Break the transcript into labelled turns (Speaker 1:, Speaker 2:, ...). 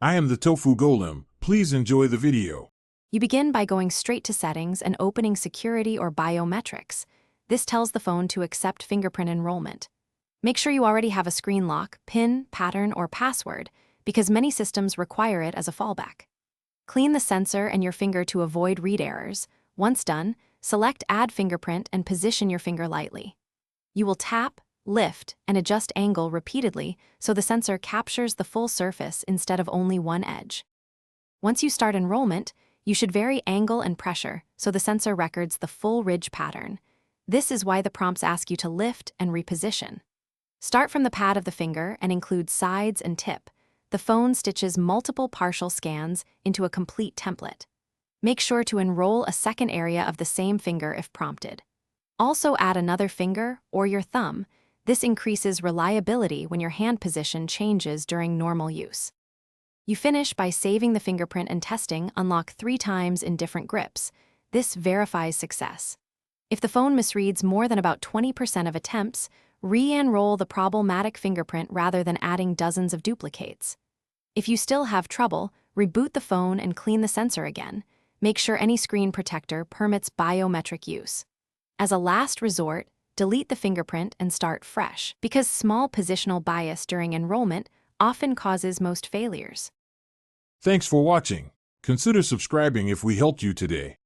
Speaker 1: I am the Tofu Golem. Please enjoy the video.
Speaker 2: You begin by going straight to Settings and opening Security or Biometrics. This tells the phone to accept fingerprint enrollment. Make sure you already have a screen lock, PIN, pattern, or password, because many systems require it as a fallback. Clean the sensor and your finger to avoid read errors. Once done, select Add Fingerprint and position your finger lightly. You will tap, lift, and adjust angle repeatedly so the sensor captures the full surface instead of only one edge. Once you start enrollment, you should vary angle and pressure so the sensor records the full ridge pattern. This is why the prompts ask you to lift and reposition. Start from the pad of the finger and include sides and tip. The phone stitches multiple partial scans into a complete template. Make sure to enroll a second area of the same finger if prompted. Also add another finger or your thumb. This increases reliability when your hand position changes during normal use. You finish by saving the fingerprint and testing unlock 3 times in different grips. This verifies success. If the phone misreads more than about 20% of attempts, re-enroll the problematic fingerprint rather than adding dozens of duplicates. If you still have trouble, reboot the phone and clean the sensor again. Make sure any screen protector permits biometric use. As a last resort, delete the fingerprint and start fresh, because small positional bias during enrollment often causes most failures.
Speaker 1: Thanks for watching. Consider subscribing if we helped you today.